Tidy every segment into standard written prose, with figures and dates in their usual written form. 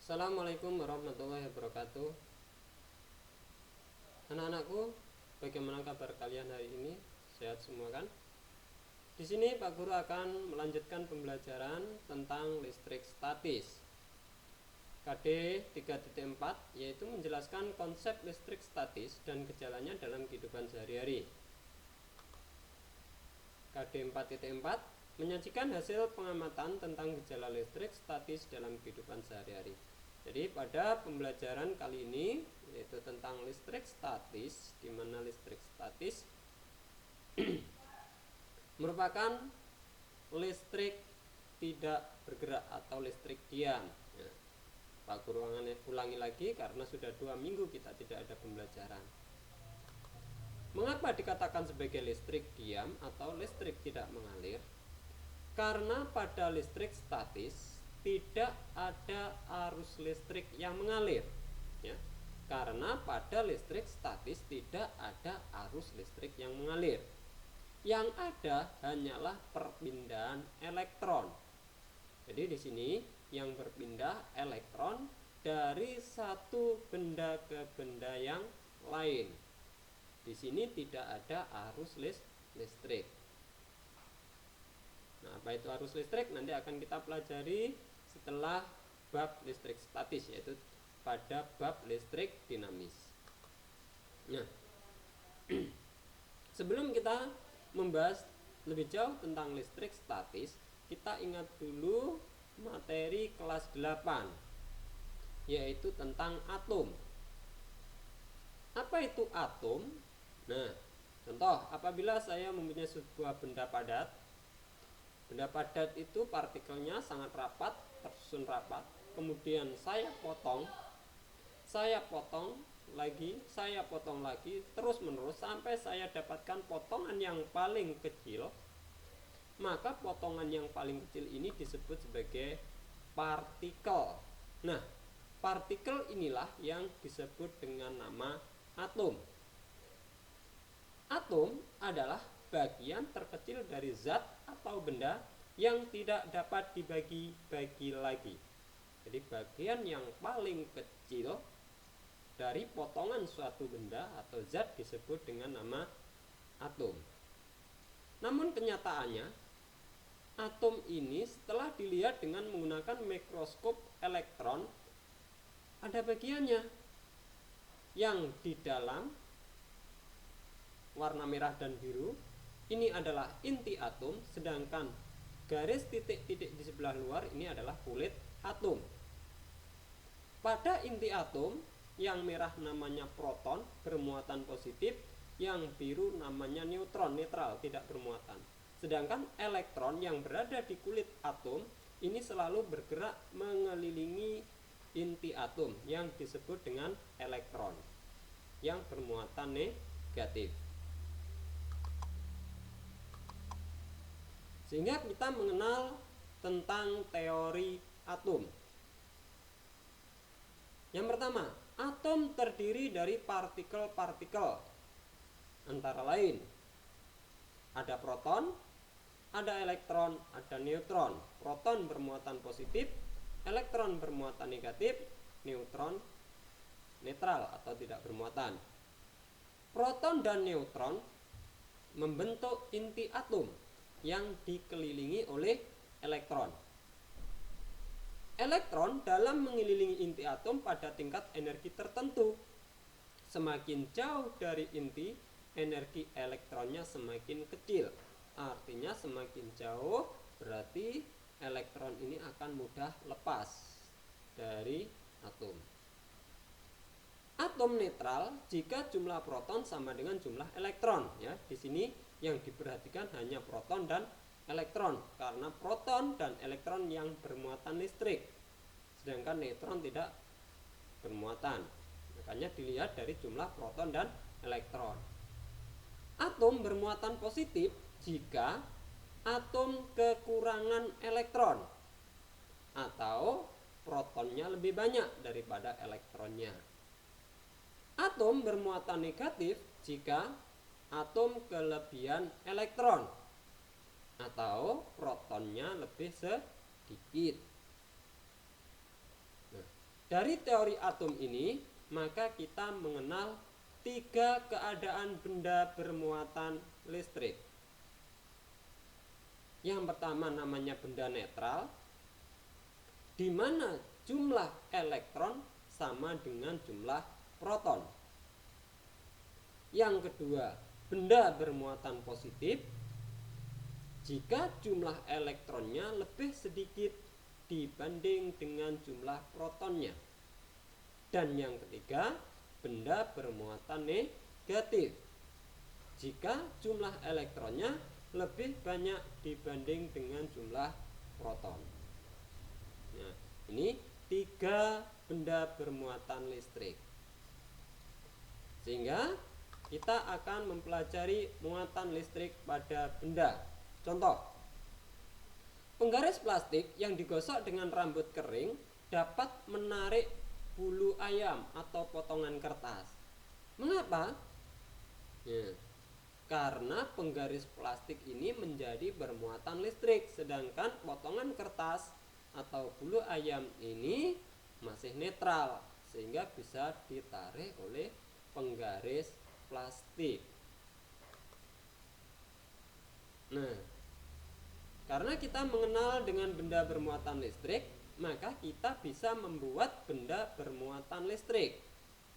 Assalamualaikum warahmatullahi wabarakatuh. Anak-anakku, bagaimana kabar kalian hari ini? Sehat semua kan? Di sini Pak Guru akan melanjutkan pembelajaran tentang listrik statis. KD 3.4 yaitu menjelaskan konsep listrik statis dan gejalanya dalam kehidupan sehari-hari. KD 4.4 menyajikan hasil pengamatan tentang gejala listrik statis dalam kehidupan sehari-hari. Jadi pada pembelajaran kali ini yaitu tentang listrik statis, di mana listrik statis merupakan listrik tidak bergerak atau listrik diam. Ya, Pak Guru ulangi lagi karena sudah 2 minggu kita tidak ada pembelajaran. Mengapa dikatakan sebagai listrik diam atau listrik tidak mengalir? Karena pada listrik statis tidak ada arus listrik yang mengalir, ya. Karena pada listrik statis tidak ada arus listrik yang mengalir. Yang ada hanyalah perpindahan elektron. Jadi di sini yang berpindah elektron dari satu benda ke benda yang lain. Di sini tidak ada arus listrik. Nah, apa itu arus listrik? Nanti akan kita pelajari setelah bab listrik statis, yaitu pada bab listrik dinamis. Nah, sebelum kita membahas lebih jauh tentang listrik statis, kita ingat dulu materi kelas 8, yaitu tentang atom. Apa itu atom? Nah, contoh, apabila saya mempunyai sebuah benda padat. Benda padat itu partikelnya sangat rapat, tersusun rapat. Kemudian saya potong lagi, terus menerus sampai saya dapatkan potongan yang paling kecil. Maka potongan yang paling kecil ini disebut sebagai partikel. Nah, partikel inilah yang disebut dengan nama atom. Atom adalah bagian terkecil dari zat atau benda yang tidak dapat dibagi-bagi lagi. Jadi bagian yang paling kecil dari potongan suatu benda atau zat disebut dengan nama atom. Namun kenyataannya atom ini setelah dilihat dengan menggunakan mikroskop elektron, ada bagiannya yang di dalam warna merah dan biru. Ini adalah inti atom, sedangkan garis titik-titik di sebelah luar ini adalah kulit atom. Pada inti atom, yang merah namanya proton, bermuatan positif, yang biru namanya neutron, netral, tidak bermuatan. Sedangkan elektron yang berada di kulit atom ini selalu bergerak mengelilingi inti atom yang disebut dengan elektron yang bermuatan negatif. Sehingga kita mengenal tentang teori atom. Yang pertama, atom terdiri dari partikel-partikel. Antara lain, ada proton, ada elektron, ada neutron. Proton bermuatan positif, elektron bermuatan negatif, neutron netral atau tidak bermuatan. Proton dan neutron membentuk inti atom yang dikelilingi oleh elektron. Elektron dalam mengelilingi inti atom pada tingkat energi tertentu. Semakin jauh dari inti, energi elektronnya semakin kecil. Artinya semakin jauh berarti elektron ini akan mudah lepas dari atom. Atom netral jika jumlah proton sama dengan jumlah elektron, ya. Di sini yang diperhatikan hanya proton dan elektron, karena proton dan elektron yang bermuatan listrik, sedangkan neutron tidak bermuatan. Makanya dilihat dari jumlah proton dan elektron. Atom bermuatan positif jika atom kekurangan elektron atau protonnya lebih banyak daripada elektronnya. Atom bermuatan negatif jika atom kelebihan elektron atau protonnya lebih sedikit. Nah, Dari teori atom ini, maka kita mengenal 3 keadaan benda bermuatan listrik. Yang pertama namanya benda netral, di mana jumlah elektron sama dengan jumlah proton. Yang kedua, benda bermuatan positif, jika jumlah elektronnya lebih sedikit dibanding dengan jumlah protonnya. Dan yang ketiga, benda bermuatan negatif, jika jumlah elektronnya lebih banyak dibanding dengan jumlah proton. Nah, ini 3 benda bermuatan listrik. Sehingga kita akan mempelajari muatan listrik pada benda. Contoh, penggaris plastik yang digosok dengan rambut kering dapat menarik bulu ayam atau potongan kertas. Mengapa? Ya, karena penggaris plastik ini menjadi bermuatan listrik, sedangkan potongan kertas atau bulu ayam ini masih netral, sehingga bisa ditarik oleh penggaris plastik. Nah, karena kita mengenal dengan benda bermuatan listrik, maka kita bisa membuat benda bermuatan listrik.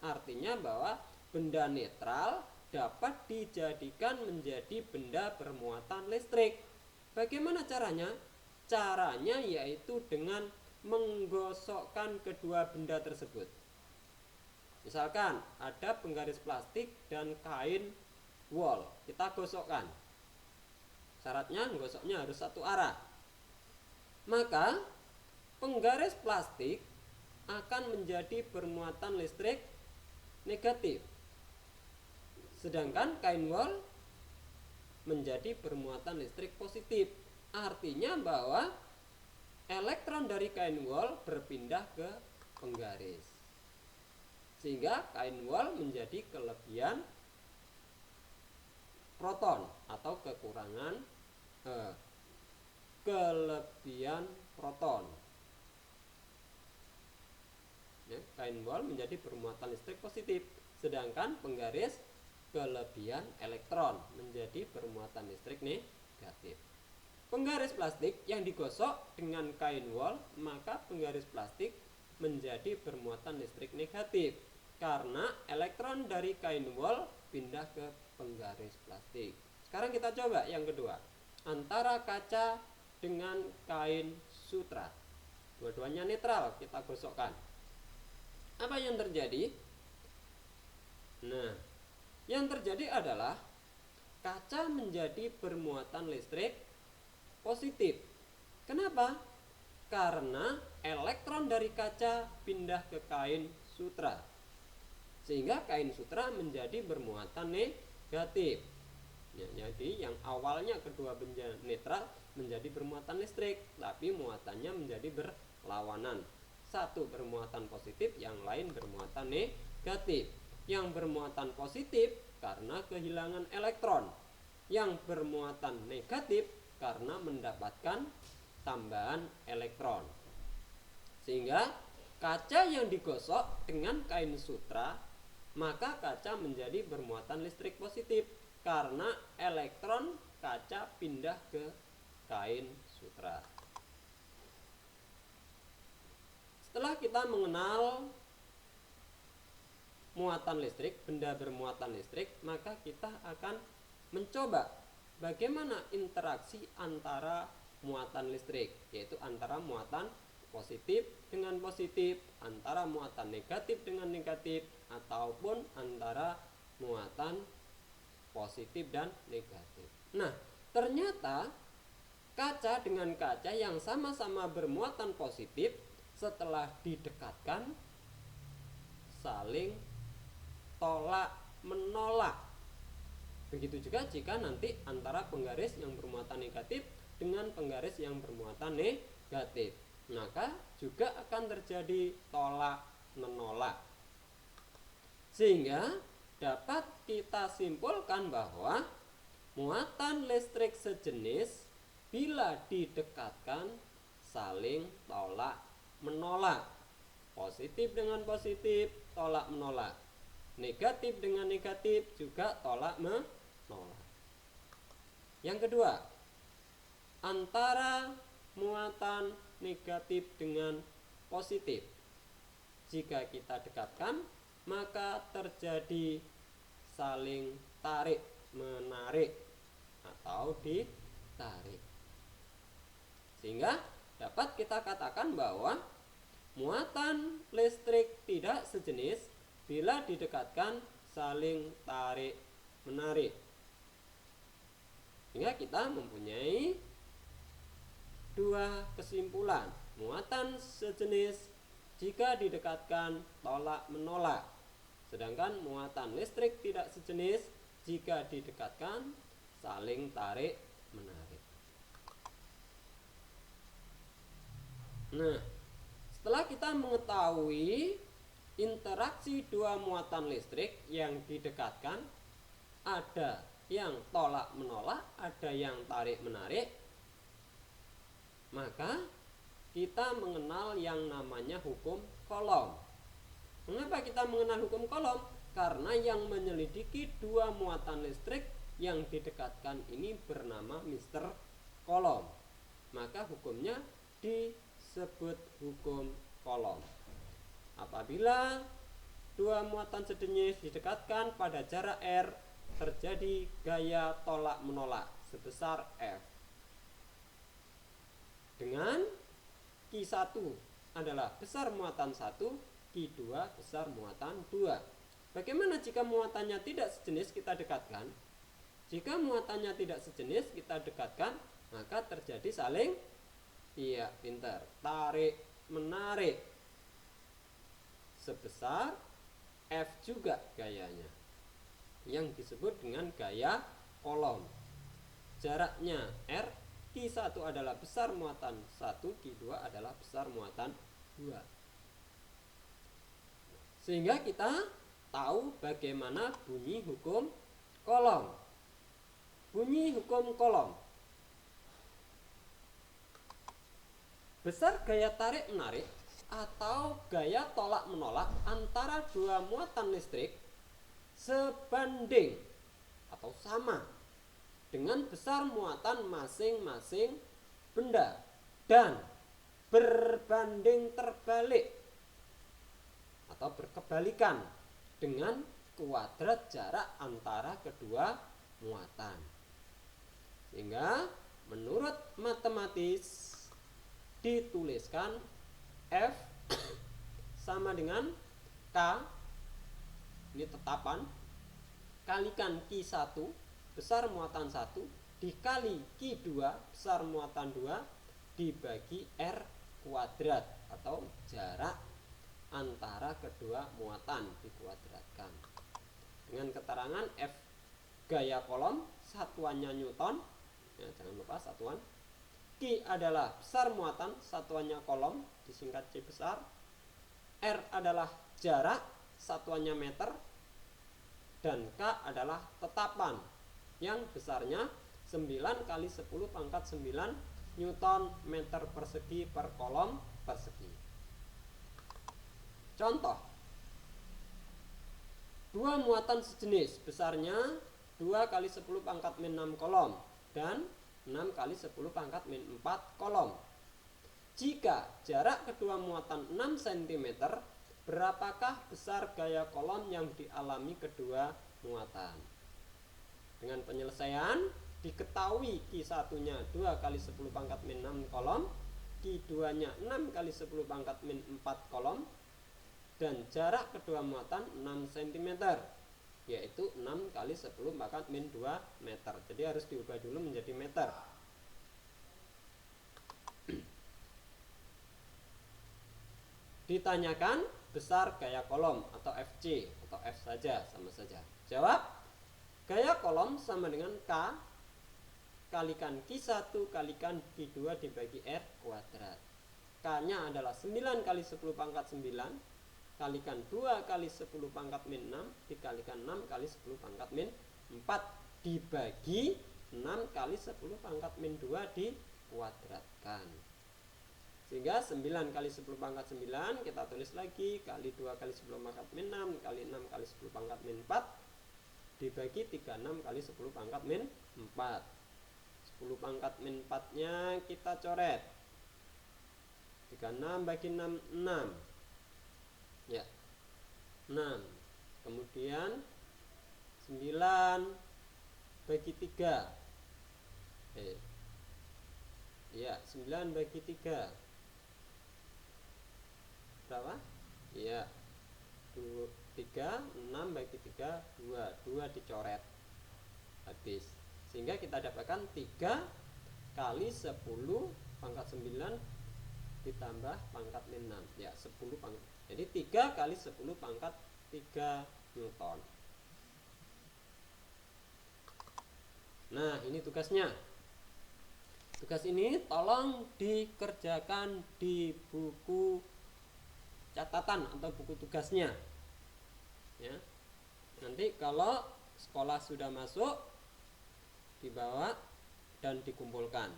Artinya bahwa benda netral dapat dijadikan menjadi benda bermuatan listrik. Bagaimana caranya? Caranya yaitu dengan menggosokkan kedua benda tersebut. Misalkan ada penggaris plastik dan kain wol, kita gosokkan. Syaratnya gosoknya harus satu arah. Maka penggaris plastik akan menjadi bermuatan listrik negatif, sedangkan kain wol menjadi bermuatan listrik positif. Artinya bahwa elektron dari kain wol berpindah ke penggaris, sehingga kain wol menjadi kelebihan proton atau kelebihan proton. Ya, kain wol menjadi bermuatan listrik positif, sedangkan penggaris kelebihan elektron menjadi bermuatan listrik negatif. Penggaris plastik yang digosok dengan kain wol, maka penggaris plastik menjadi bermuatan listrik negatif karena elektron dari kain wol pindah ke penggaris plastik. Sekarang kita coba yang kedua, antara kaca dengan kain sutra. Dua-duanya netral, kita gosokkan. Apa yang terjadi? Nah, yang terjadi adalah kaca menjadi bermuatan listrik positif. Kenapa? Karena elektron dari kaca pindah ke kain sutra, sehingga kain sutra menjadi bermuatan negatif. Ya, jadi yang awalnya kedua benda netral menjadi bermuatan listrik, tapi muatannya menjadi berlawanan. Satu bermuatan positif, yang lain bermuatan negatif. Yang bermuatan positif karena kehilangan elektron, yang bermuatan negatif karena mendapatkan tambahan elektron. Sehingga kaca yang digosok dengan kain sutra, maka kaca menjadi bermuatan listrik positif karena elektron kaca pindah ke kain sutra. Setelah kita mengenal muatan listrik, benda bermuatan listrik, maka kita akan mencoba bagaimana interaksi antara muatan listrik, yaitu antara muatan positif dengan positif, antara muatan negatif dengan negatif, ataupun antara muatan positif dan negatif. Nah, ternyata kaca dengan kaca yang sama-sama bermuatan positif setelah didekatkan saling tolak menolak. Begitu juga jika nanti antara penggaris yang bermuatan negatif dengan penggaris yang bermuatan negatif, maka juga akan terjadi tolak menolak. Sehingga dapat kita simpulkan bahwa muatan listrik sejenis bila didekatkan saling tolak menolak. Positif dengan positif tolak menolak. Negatif dengan negatif juga tolak menolak. Yang kedua, antara muatan negatif dengan positif. Jika kita dekatkan, maka terjadi saling tarik menarik atau ditarik. Sehingga dapat kita katakan bahwa muatan listrik tidak sejenis bila didekatkan saling tarik menarik. Sehingga kita mempunyai dua kesimpulan. Muatan sejenis jika didekatkan tolak menolak. Sedangkan muatan listrik tidak sejenis jika didekatkan saling tarik menarik. Nah, setelah kita mengetahui interaksi dua muatan listrik yang didekatkan, ada yang tolak menolak, ada yang tarik menarik, maka kita mengenal yang namanya hukum Coulomb. Mengapa kita mengenal hukum Coulomb? Karena yang menyelidiki dua muatan listrik yang didekatkan ini bernama Mr. Coulomb. Maka hukumnya disebut hukum Coulomb. Apabila dua muatan sejenis didekatkan pada jarak R, terjadi gaya tolak menolak sebesar F. Dengan Q1 adalah besar muatan 1, Q2 besar muatan 2. Bagaimana jika muatannya tidak sejenis kita dekatkan? Jika muatannya tidak sejenis kita dekatkan, maka terjadi saling tarik menarik sebesar F juga gayanya, yang disebut dengan gaya Coulomb. Jaraknya R, Q1 adalah besar muatan 1, Q2 adalah besar muatan 2. Sehingga kita tahu bagaimana bunyi hukum Coulomb. Bunyi hukum Coulomb: besar gaya tarik menarik atau gaya tolak menolak antara dua muatan listrik sebanding atau sama dengan besar muatan masing-masing benda dan berbanding terbalik atau berkebalikan dengan kuadrat jarak antara kedua muatan. Sehingga menurut matematis dituliskan F sama dengan K, ini tetapan, kalikan Q1 besar muatan 1 dikali Q2 besar muatan 2 dibagi R kuadrat atau jarak antara kedua muatan dikuadratkan. Dengan keterangan F gaya Coulomb, satuannya Newton, ya, jangan lupa satuan. Q adalah besar muatan, satuannya Coulomb, disingkat C besar. R adalah jarak, satuannya meter. Dan K adalah tetapan, yang besarnya 9 kali 10 pangkat 9 Newton meter persegi per Coulomb persegi. Contoh, dua muatan sejenis besarnya 2 kali 10 pangkat min 6 Coulomb dan 6 kali 10 pangkat min 4 Coulomb. Jika jarak kedua muatan 6 cm, berapakah besar gaya Coulomb yang dialami kedua muatan? Dengan penyelesaian diketahui Q1 nya 2 kali 10 pangkat min 6 Coulomb, Q2 nya 6 kali 10 pangkat min 4 Coulomb, dan jarak kedua muatan 6 cm, yaitu 6 kali 10 pangkat min 2 meter. Jadi harus diubah dulu menjadi meter. Ditanyakan besar gaya Coulomb atau FC atau F saja, sama saja. Jawab, gaya Coulomb sama dengan K kalikan Q1 kalikan Q2 dibagi R kuadrat. K nya adalah 9 kali 10 pangkat 9 kalikan 2 kali 10 pangkat min 6 dikalikan 6 kali 10 pangkat min 4 dibagi 6 kali 10 pangkat min 2 dikuadratkan. Sehingga 9 kali 10 pangkat 9 kita tulis lagi kali 2 kali 10 pangkat min 6 kali 6 kali 10 pangkat min 4 dibagi 36 kali 10 pangkat min 4. 10 pangkat min 4 nya kita coret. 36 bagi 6 6 ya 6. Kemudian 9 bagi 3 ya 9 bagi 3 berapa? Ya 3 6 bagi 3 2 dicoret habis, sehingga kita dapatkan 3 kali 10 pangkat 9 ditambah pangkat min 6 ya 10 pangkat, jadi 3 kali 10 pangkat 3 Newton. Nah ini tugasnya. Tugas ini tolong dikerjakan di buku catatan atau buku tugasnya ya. Nanti kalau sekolah sudah masuk dibawa dan dikumpulkan,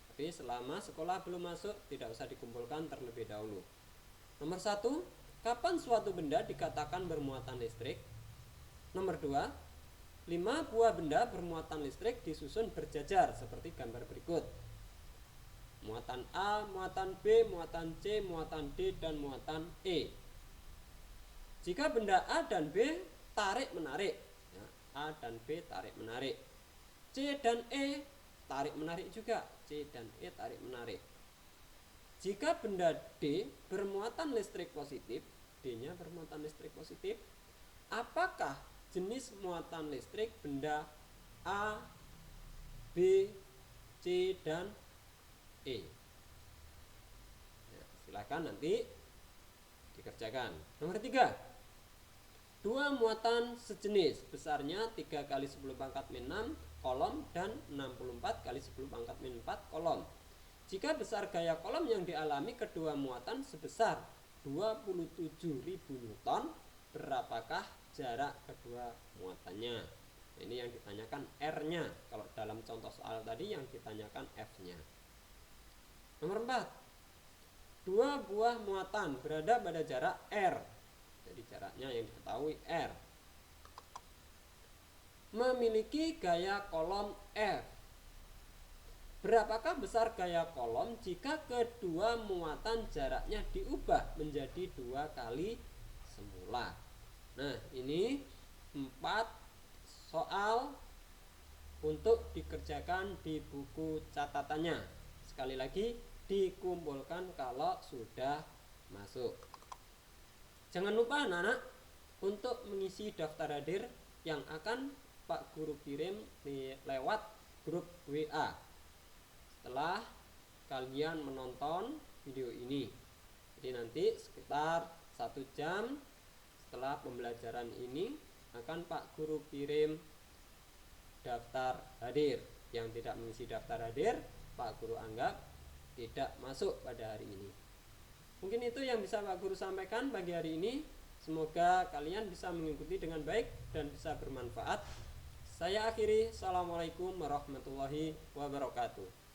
tapi selama sekolah belum masuk tidak usah dikumpulkan terlebih dahulu. Nomor 1, kapan suatu benda dikatakan bermuatan listrik? Nomor 2, 5 buah benda bermuatan listrik disusun berjajar seperti gambar berikut. Muatan A, muatan B, muatan C, muatan D, dan muatan E. Jika benda A dan B tarik menarik ya, A dan B tarik menarik, C dan E tarik menarik juga, C dan E tarik menarik. Jika benda D bermuatan listrik positif, D nya bermuatan listrik positif, apakah jenis muatan listrik benda A, B, C, dan E? Ya, silakan nanti dikerjakan. Nomor 3, 2 muatan sejenis besarnya 3 kali 10 pangkat min 6 kolom dan 64 kali 10 pangkat min 4 kolom. Jika besar gaya kolom yang dialami kedua muatan sebesar 27.000 Newton, berapakah jarak kedua muatannya? Ini yang ditanyakan R-nya. Kalau dalam contoh soal tadi yang ditanyakan F-nya. Nomor 4, 2 buah muatan berada pada jarak R. Jadi jaraknya yang diketahui R. Memiliki gaya kolom F. Berapakah besar gaya kolom jika kedua muatan jaraknya diubah menjadi 2 kali semula? Nah, ini 4 soal untuk dikerjakan di buku catatannya. Sekali lagi, dikumpulkan kalau sudah masuk. Jangan lupa anak-anak untuk mengisi daftar hadir yang akan Pak Guru kirim lewat grup WA setelah kalian menonton video ini. Jadi nanti sekitar 1 jam setelah pembelajaran ini akan Pak Guru kirim daftar hadir. Yang tidak mengisi daftar hadir, Pak Guru anggap tidak masuk pada hari ini. Mungkin itu yang bisa Pak Guru sampaikan pagi hari ini. Semoga kalian bisa mengikuti dengan baik dan bisa bermanfaat. Saya akhiri. Assalamualaikum warahmatullahi wabarakatuh.